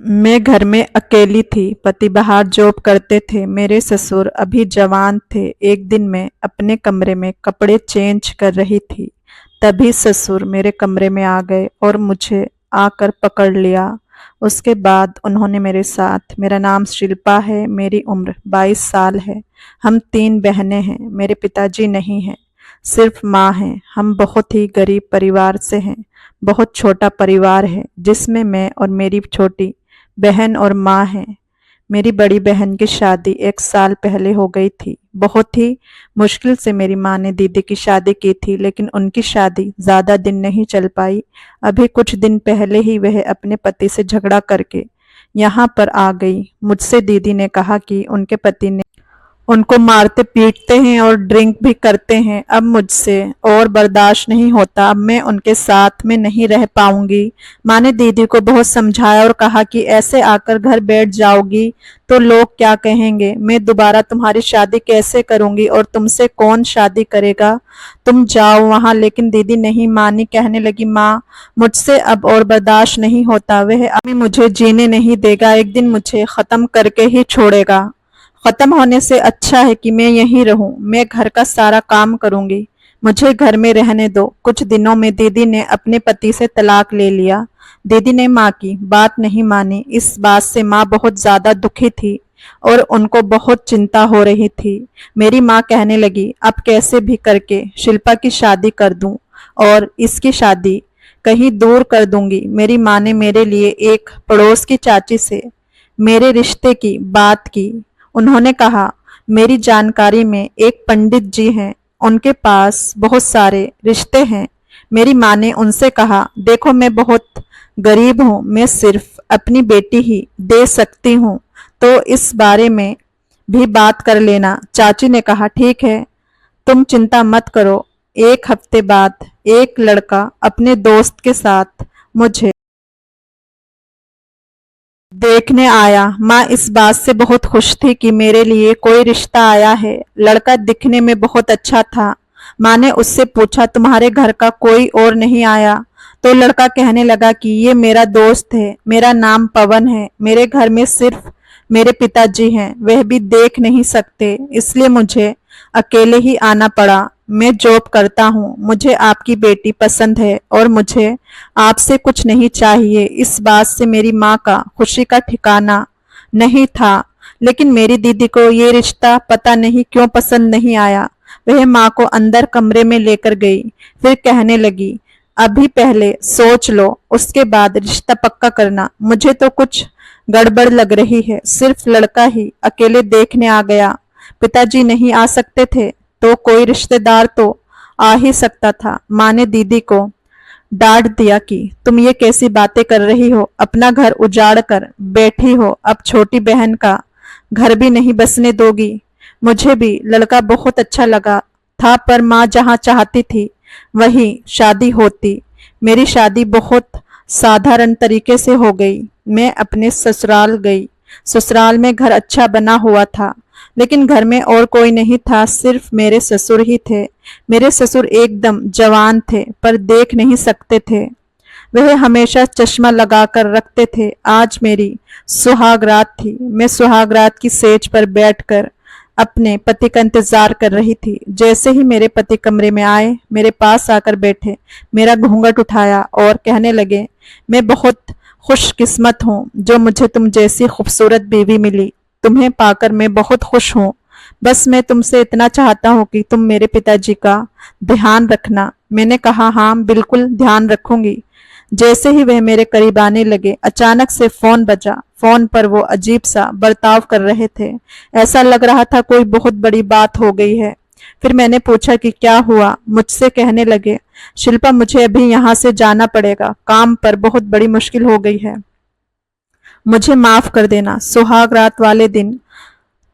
मैं घर में अकेली थी। पति बाहर जॉब करते थे। मेरे ससुर अभी जवान थे। एक दिन मैं अपने कमरे में कपड़े चेंज कर रही थी, तभी ससुर मेरे कमरे में आ गए और मुझे आकर पकड़ लिया। उसके बाद उन्होंने मेरे साथ, मेरा नाम शिल्पा है, मेरी उम्र 22 साल है। हम 3 बहनें हैं। मेरे पिताजी नहीं हैं, सिर्फ माँ है। हम बहुत ही गरीब परिवार से हैं। बहुत छोटा परिवार है जिसमें मैं और मेरी छोटी बहन और माँ है। मेरी बड़ी बहन की शादी 1 साल पहले हो गई थी। बहुत ही मुश्किल से मेरी माँ ने दीदी की शादी की थी, लेकिन उनकी शादी ज़्यादा दिन नहीं चल पाई। अभी कुछ दिन पहले ही वह अपने पति से झगड़ा करके यहाँ पर आ गई। मुझसे दीदी ने कहा कि उनके पति ने उनको मारते पीटते हैं और ड्रिंक भी करते हैं। अब मुझसे और बर्दाश्त नहीं होता। अब मैं उनके साथ में नहीं रह पाऊंगी। माँ ने दीदी को बहुत समझाया और कहा कि ऐसे आकर घर बैठ जाओगी तो लोग क्या कहेंगे। मैं दोबारा तुम्हारी शादी कैसे करूंगी और तुमसे कौन शादी करेगा। तुम जाओ वहां। लेकिन दीदी नहीं मानी। कहने लगी, माँ मुझसे अब और बर्दाश्त नहीं होता। वह अब मुझे जीने नहीं देगा। एक दिन मुझे खत्म करके ही छोड़ेगा। खत्म होने से अच्छा है कि मैं यहीं रहूं। मैं घर का सारा काम करूंगी। मुझे घर में रहने दो। कुछ दिनों में दीदी ने अपने पति से तलाक ले लिया। दीदी ने माँ की बात नहीं मानी। इस बात से माँ बहुत ज्यादा दुखी थी और उनको बहुत चिंता हो रही थी। मेरी माँ कहने लगी, अब कैसे भी करके शिल्पा की शादी कर दूं और इसकी शादी कहीं दूर कर दूंगी। मेरी माँ ने मेरे लिए एक पड़ोस की चाची से मेरे रिश्ते की बात की। उन्होंने कहा, मेरी जानकारी में एक पंडित जी हैं, उनके पास बहुत सारे रिश्ते हैं। मेरी माँ ने उनसे कहा, देखो मैं बहुत गरीब हूँ, मैं सिर्फ अपनी बेटी ही दे सकती हूँ, तो इस बारे में भी बात कर लेना। चाची ने कहा, ठीक है, तुम चिंता मत करो। 1 हफ्ते बाद एक लड़का अपने दोस्त के साथ मुझे देखने आया। माँ इस बात से बहुत खुश थी कि मेरे लिए कोई रिश्ता आया है। लड़का दिखने में बहुत अच्छा था। माँ ने उससे पूछा, तुम्हारे घर का कोई और नहीं आया। तो लड़का कहने लगा कि ये मेरा दोस्त है, मेरा नाम पवन है। मेरे घर में सिर्फ मेरे पिताजी हैं, वह भी देख नहीं सकते, इसलिए मुझे अकेले ही आना पड़ा। मैं जॉब करता हूँ। मुझे आपकी बेटी पसंद है और मुझे आपसे कुछ नहीं चाहिए। इस बात से मेरी माँ का खुशी का ठिकाना नहीं था। लेकिन मेरी दीदी को ये रिश्ता पता नहीं क्यों पसंद नहीं आया। वह माँ को अंदर कमरे में लेकर गई। फिर कहने लगी, अभी पहले सोच लो, उसके बाद रिश्ता पक्का करना। मुझे तो कुछ गड़बड़ लग रही है। सिर्फ लड़का ही अकेले देखने आ गया। पिताजी नहीं आ सकते थे तो कोई रिश्तेदार तो आ ही सकता था। माँ ने दीदी को डांट दिया कि तुम ये कैसी बातें कर रही हो, अपना घर उजाड़ कर बैठी हो, अब छोटी बहन का घर भी नहीं बसने दोगी। मुझे भी लड़का बहुत अच्छा लगा था, पर माँ जहाँ चाहती थी वही शादी होती। मेरी शादी बहुत साधारण तरीके से हो गई। मैं अपने ससुराल गई। ससुराल में घर अच्छा बना हुआ था, लेकिन घर में और कोई नहीं था, सिर्फ मेरे ससुर ही थे। मेरे ससुर एकदम जवान थे पर देख नहीं सकते थे। वह हमेशा चश्मा लगा कर रखते थे। आज मेरी सुहागरात थी। मैं सुहागरात की सेज पर बैठकर अपने पति का इंतजार कर रही थी। जैसे ही मेरे पति कमरे में आए, मेरे पास आकर बैठे, मेरा घूंघट उठाया और कहने लगे, मैं बहुत खुशकिस्मत हूँ जो मुझे तुम जैसी खूबसूरत बीवी मिली। तुम्हें पाकर मैं बहुत खुश हूँ। बस मैं तुमसे इतना चाहता हूँ कि तुम मेरे पिताजी का ध्यान रखना। मैंने कहा, हाँ बिल्कुल ध्यान रखूंगी। जैसे ही वह मेरे करीब आने लगे, अचानक से फोन बजा। फोन पर वो अजीब सा बर्ताव कर रहे थे। ऐसा लग रहा था कोई बहुत बड़ी बात हो गई है। फिर मैंने पूछा कि क्या हुआ। मुझसे कहने लगे, शिल्पा मुझे अभी यहाँ से जाना पड़ेगा, काम पर बहुत बड़ी मुश्किल हो गई है, मुझे माफ कर देना। सुहाग रात वाले दिन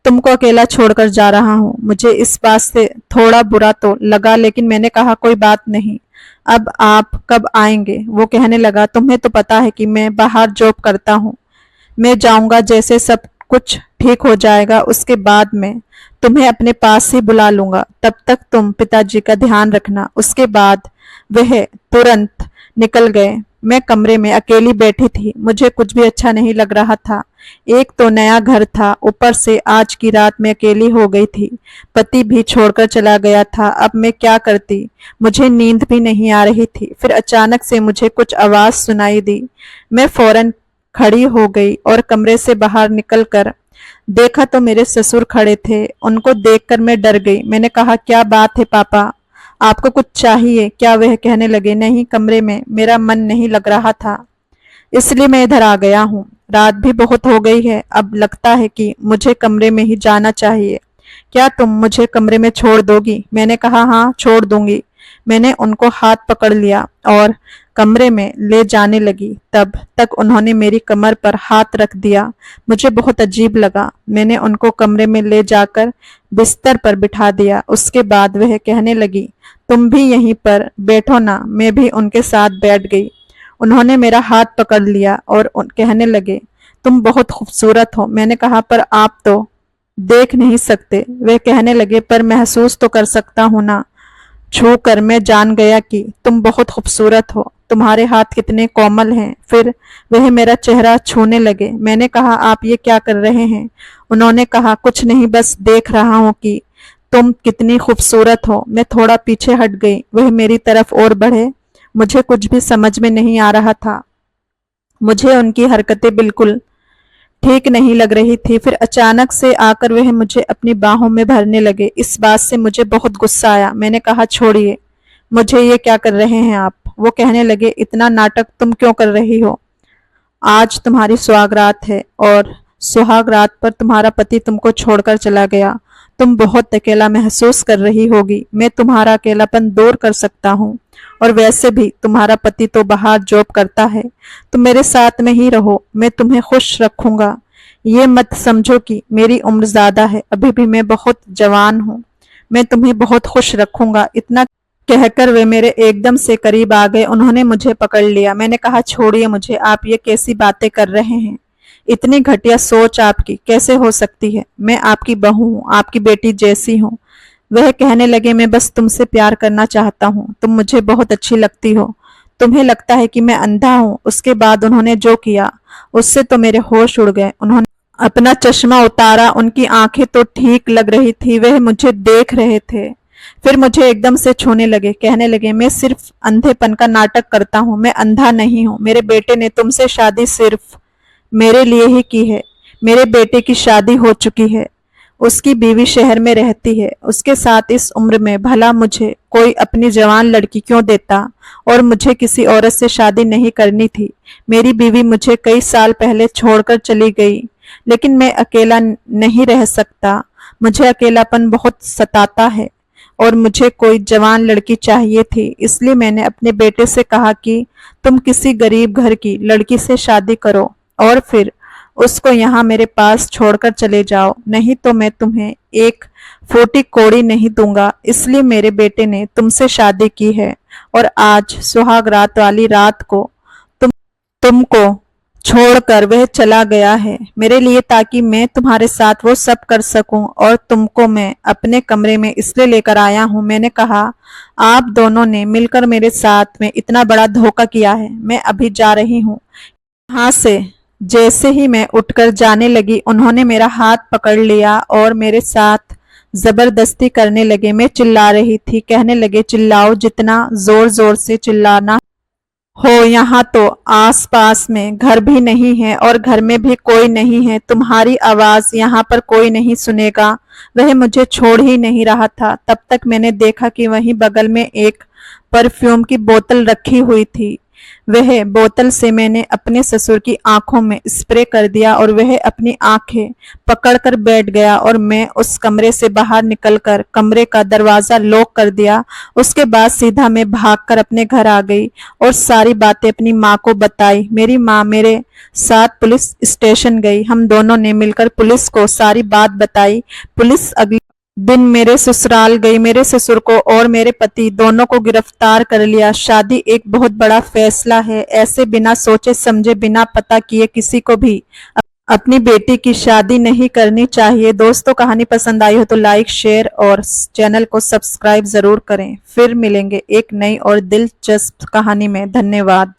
तुमको अकेला छोड़कर जा रहा हूँ। मुझे इस बात से थोड़ा बुरा तो लगा, लेकिन मैंने कहा कोई बात नहीं, अब आप कब आएंगे। वो कहने लगा, तुम्हें तो पता है कि मैं बाहर जॉब करता हूँ। मैं जाऊंगा, जैसे सब कुछ ठीक हो जाएगा उसके बाद मैं तुम्हें अपने पास ही बुला लूंगा। तब तक तुम पिताजी का ध्यान रखना। उसके बाद वह तुरंत निकल गए। मैं कमरे में अकेली बैठी थी। मुझे कुछ भी अच्छा नहीं लग रहा था। एक तो नया घर था, ऊपर से आज की रात मैं अकेली हो गई थी। पति भी छोड़कर चला गया था। अब मैं क्या करती? मुझे नींद भी नहीं आ रही थी। फिर अचानक से मुझे कुछ आवाज सुनाई दी। मैं फौरन खड़ी हो गई और कमरे से बाहर निकलकर देखा तो मेरे ससुर खड़े थे। उनको देखकर मैं डर गई। मैंने कहा, क्या बात है पापा, आपको कुछ चाहिए क्या? वह कहने लगे, नहीं, कमरे में मेरा मन नहीं लग रहा था, इसलिए मैं इधर आ गया हूँ। रात भी बहुत हो गई है, अब लगता है कि मुझे कमरे में ही जाना चाहिए। क्या तुम मुझे कमरे में छोड़ दोगी? मैंने कहा, हाँ, छोड़ दूंगी। मैंने उनको हाथ पकड़ लिया और कमरे में ले जाने लगी। तब तक उन्होंने मेरी कमर पर हाथ रख दिया। मुझे बहुत अजीब लगा। मैंने उनको कमरे में ले जाकर बिस्तर पर बिठा दिया। उसके बाद वह कहने लगी, तुम भी यहीं पर बैठो ना। मैं भी उनके साथ बैठ गई। उन्होंने मेरा हाथ पकड़ लिया और कहने लगे, तुम बहुत खूबसूरत हो। मैंने कहा, पर आप तो देख नहीं सकते। वे कहने लगे, पर महसूस तो कर सकता हूं ना। छू कर मैं जान गया कि तुम बहुत खूबसूरत हो। तुम्हारे हाथ कितने कोमल हैं। फिर वह मेरा चेहरा छूने लगे। मैंने कहा, आप ये क्या कर रहे हैं? उन्होंने कहा, कुछ नहीं, बस देख रहा हूं कि तुम कितनी खूबसूरत हो। मैं थोड़ा पीछे हट गई। वह मेरी तरफ और बढ़े। मुझे कुछ भी समझ में नहीं आ रहा था। मुझे उनकी हरकतें बिल्कुल ठीक नहीं लग रही थी। फिर अचानक से आकर वह मुझे अपनी बाहों में भरने लगे। इस बात से मुझे बहुत गुस्सा आया। मैंने कहा, छोड़िए मुझे, ये क्या कर रहे हैं आप? वो कहने लगे, इतना नाटक तुम क्यों कर रही हो? आज तुम्हारी सुहागरात है और सुहागरात पर तुम्हारा पति तुमको छोड़कर चला गया। तुम बहुत अकेला महसूस कर रही होगी। मैं तुम्हारा अकेलापन दूर कर सकता हूँ। और वैसे भी तुम्हारा पति तो बाहर जॉब करता है। तुम मेरे साथ में ही रहो, मैं तुम्हें खुश रखूंगा। ये मत समझो कि मेरी उम्र ज्यादा है, अभी भी मैं बहुत जवान हूँ। मैं तुम्हें बहुत खुश रखूंगा। इतना कहकर वे मेरे एकदम से करीब आ गए। उन्होंने मुझे पकड़ लिया। मैंने कहा, छोड़िए मुझे, आप ये कैसी बातें कर रहे हैं? इतनी घटिया सोच आपकी कैसे हो सकती है? मैं आपकी बहू हूँ, आपकी बेटी जैसी हूँ। वह कहने लगे, मैं बस तुमसे प्यार करना चाहता हूँ। तुम मुझे बहुत अच्छी लगती हो। तुम्हें लगता है कि मैं अंधा हूँ। उसके बाद उन्होंने जो किया उससे तो मेरे होश उड़ गए। उन्होंने अपना चश्मा उतारा। उनकी आंखें तो ठीक लग रही थी। वह मुझे देख रहे थे। फिर मुझे एकदम से छूने लगे। कहने लगे, मैं सिर्फ अंधेपन का नाटक करता हूँ, मैं अंधा नहीं हूँ। मेरे बेटे ने तुमसे शादी सिर्फ मेरे लिए ही की है। मेरे बेटे की शादी हो चुकी है। उसकी बीवी शहर में रहती है। उसके साथ इस उम्र में भला मुझे कोई अपनी जवान लड़की क्यों देता? और मुझे किसी औरत से शादी नहीं करनी थी। मेरी बीवी मुझे कई साल पहले छोड़कर चली गई, लेकिन मैं अकेला नहीं रह सकता। मुझे अकेलापन बहुत सताता है और मुझे कोई जवान लड़की चाहिए थी। इसलिए मैंने अपने बेटे से कहा कि तुम किसी गरीब घर की लड़की से शादी करो और फिर उसको यहाँ मेरे पास छोड़कर चले जाओ, नहीं तो मैं तुम्हें एक फूटी कौड़ी नहीं दूंगा। इसलिए मेरे बेटे ने तुमसे शादी की है और आज सुहाग रात वाली रात को तुमको छोड़कर वह चला गया है मेरे लिए, ताकि मैं तुम्हारे साथ वो सब कर सकूं। और तुमको मैं अपने कमरे में इसलिए लेकर आया हूं। मैंने कहा, आप दोनों ने मिलकर मेरे साथ में इतना बड़ा धोखा किया है। मैं अभी जा रही हूँ यहाँ से। जैसे ही मैं उठकर जाने लगी, उन्होंने मेरा हाथ पकड़ लिया और मेरे साथ जबरदस्ती करने लगे। मैं चिल्ला रही थी। कहने लगे, चिल्लाओ, जितना जोर जोर से चिल्लाना हो। यहाँ तो आस पास में घर भी नहीं है और घर में भी कोई नहीं है। तुम्हारी आवाज यहाँ पर कोई नहीं सुनेगा। वह मुझे छोड़ ही नहीं रहा था। तब तक मैंने देखा कि वहीं बगल में एक परफ्यूम की बोतल रखी हुई थी। वह बोतल से मैंने अपने ससुर की आंखों में स्प्रे कर दिया और वह अपनी आंखें पकड़कर बैठ गया और मैं उस कमरे से बाहर निकलकर कमरे का दरवाजा लॉक कर दिया। उसके बाद सीधा मैं भागकर अपने घर आ गई और सारी बातें अपनी माँ को बताई। मेरी माँ मेरे साथ पुलिस स्टेशन गई। हम दोनों ने मिलकर पुलिस को सारी बात बताई। पुलिस अगले दिन मेरे ससुराल गई। मेरे ससुर को और मेरे पति दोनों को गिरफ्तार कर लिया। शादी एक बहुत बड़ा फैसला है। ऐसे बिना सोचे समझे, बिना पता किए किसी को भी अपनी बेटी की शादी नहीं करनी चाहिए। दोस्तों, कहानी पसंद आई हो तो लाइक, शेयर और चैनल को सब्सक्राइब जरूर करें। फिर मिलेंगे एक नई और दिलचस्प कहानी में। धन्यवाद।